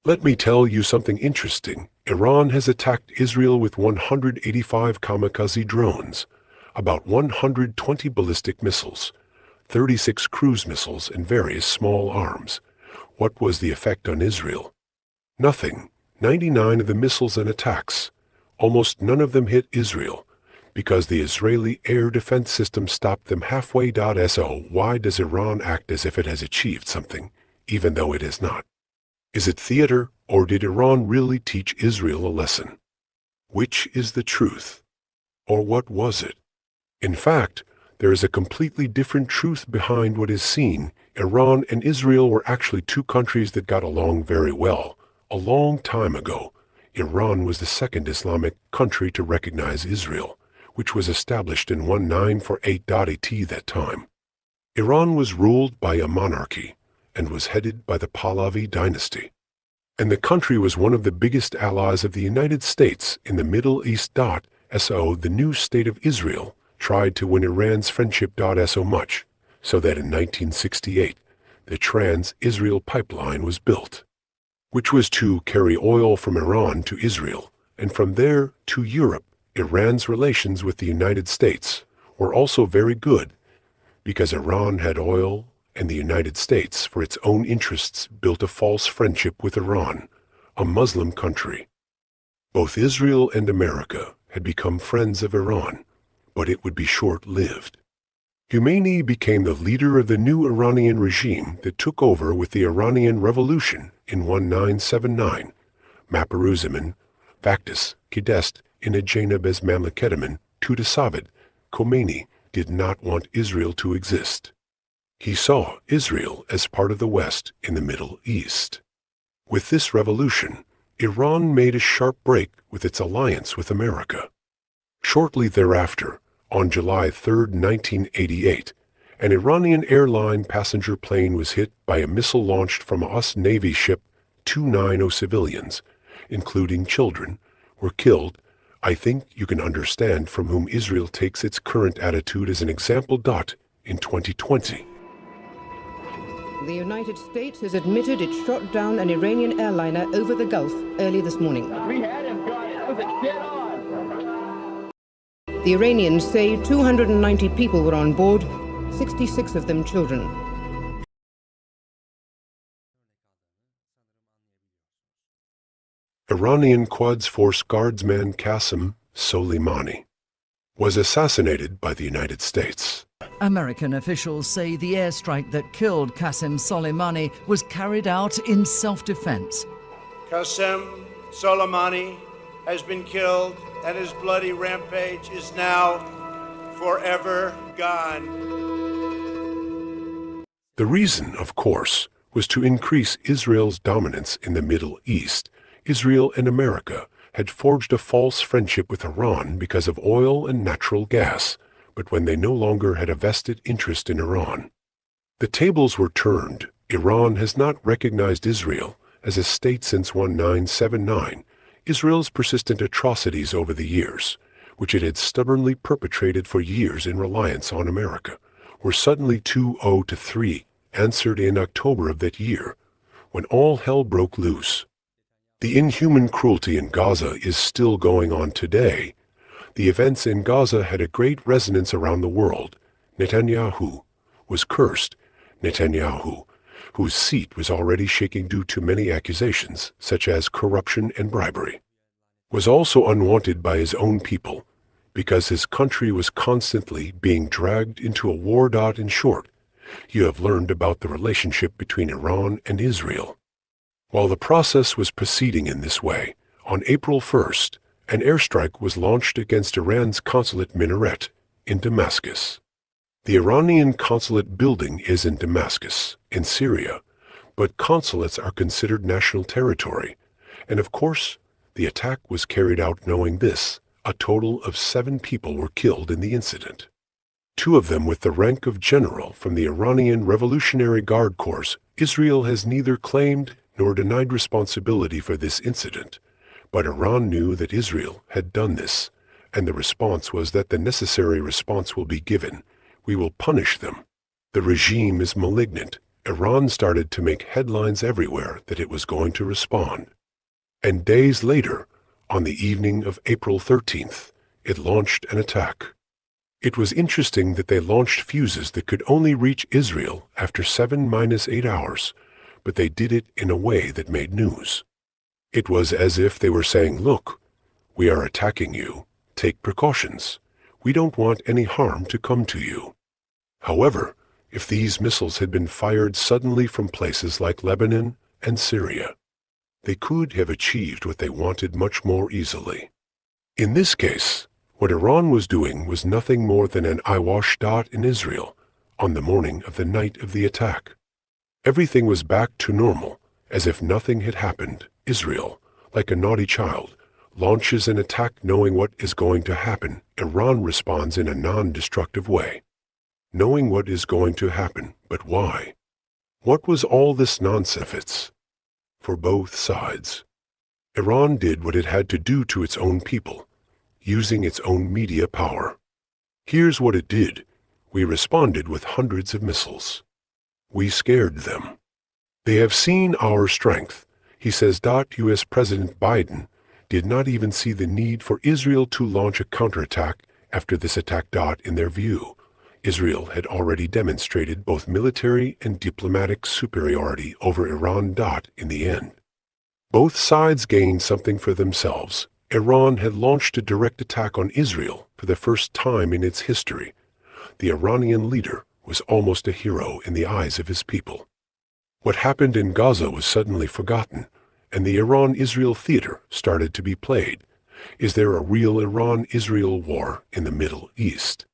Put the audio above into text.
Let me tell you something interesting. Iran has attacked Israel with 185 kamikaze drones, about 120 ballistic missiles, 36 cruise missiles, and various small arms. What was the effect on Israel? Nothing. 99 of the missiles and attacks. Almost none of them hit Israel, because the Israeli air defense system stopped them halfway. So why does Iran act as if it has achieved something, even though it has not? Is it theater, or did Iran really teach Israel a lesson? Which is the truth? Or what was it? In fact, there is a completely different truth behind what is seen. Iran and Israel were actually two countries that got along very well. A long time ago, Iran was the second Islamic country to recognize Israel, which was established in 1948 AT that time. Iran was ruled by a monarchy and was headed by the Pahlavi dynasty. And the country was one of the biggest allies of the United States in the Middle East. So the new state of Israel tried to win Iran's friendship. So much so that in 1968, the Trans-Israel pipeline was built, which was to carry oil from Iran to Israel, and from there to Europe. Iran's relations with the United States were also very good, because Iran had oil, and the United States, for its own interests, built a false friendship with Iran, a Muslim country. Both Israel and America had become friends of Iran, but it would be short-lived. Khomeini became the leader of the new Iranian regime that took over with the Iranian Revolution in 1979. Maparuzaman, Factus, Kidest, Inajanabes Mamlaketaman, Tudasavid, Khomeini did not want Israel to exist. He saw Israel as part of the West in the Middle East. With this revolution, Iran made a sharp break with its alliance with America. Shortly thereafter, on July 3, 1988, an Iranian airline passenger plane was hit by a missile launched from a US Navy ship. 290 civilians, including children, were killed. I think you can understand from whom Israel takes its current attitude as an example. In 2020. The United States has admitted it shot down an Iranian airliner over the Gulf early this morning. We had him, got it. It was dead on. The Iranians say 290 people were on board, 66 of them children. Iranian Quds Force Guardsman Qasem Soleimani was assassinated by the United States. American officials say the airstrike that killed Qasem Soleimani was carried out in self-defense. Qasem Soleimani has been killed, and his bloody rampage is now forever gone. The reason, of course, was to increase Israel's dominance in the Middle East. Israel and America had forged a false friendship with Iran because of oil and natural gas, but when they no longer had a vested interest in Iran, the tables were turned. Iran has not recognized Israel as a state since 1979. Israel's persistent atrocities over the years, which it had stubbornly perpetrated for years in reliance on America, were suddenly 2-3, answered in October of that year, when all hell broke loose. The inhuman cruelty in Gaza is still going on today. The events in Gaza had a great resonance around the world. Netanyahu was cursed. Netanyahu, whose seat was already shaking due to many accusations, such as corruption and bribery, was also unwanted by his own people, because his country was constantly being dragged into a war. In short, you have learned about the relationship between Iran and Israel. While the process was proceeding in this way, on April 1st, an airstrike was launched against Iran's consulate minaret in Damascus. The Iranian consulate building is in Damascus, in Syria, but consulates are considered national territory, and of course, the attack was carried out knowing this. A total of 7 people were killed in the incident. 2 of them with the rank of general from the Iranian Revolutionary Guard Corps. Israel has neither claimed nor denied responsibility for this incident, but Iran knew that Israel had done this, and the response was that the necessary response will be given. We will punish them. The regime is malignant, Iran started to make headlines everywhere that it was going to respond. And days later, on the evening of April 13th, it launched an attack. It was interesting that they launched fuses that could only reach Israel after 7-8 hours, but they did it in a way that made news. It was as if they were saying, "Look, we are attacking you. Take precautions. We don't want any harm to come to you." However, if these missiles had been fired suddenly from places like Lebanon and Syria, they could have achieved what they wanted much more easily. In this case, what Iran was doing was nothing more than an eyewash dot in Israel on the morning of the night of the attack. Everything was back to normal, as if nothing had happened. Israel, like a naughty child, launches an attack knowing what is going to happen. Iran responds in a non-destructive way. Knowing what is going to happen, but why? What was all this nonsense? For both sides. Iran did what it had to do to its own people, using its own media power. Here's what it did. We responded with hundreds of missiles. We scared them. They have seen our strength, he says. U.S. President Biden did not even see the need for Israel to launch a counterattack after this attack. In their view, Israel had already demonstrated both military and diplomatic superiority over Iran. In the end, both sides gained something for themselves. Iran had launched a direct attack on Israel for the first time in its history. The Iranian leader was almost a hero in the eyes of his people. What happened in Gaza was suddenly forgotten, and the Iran-Israel theater started to be played. Is there a real Iran-Israel war in the Middle East?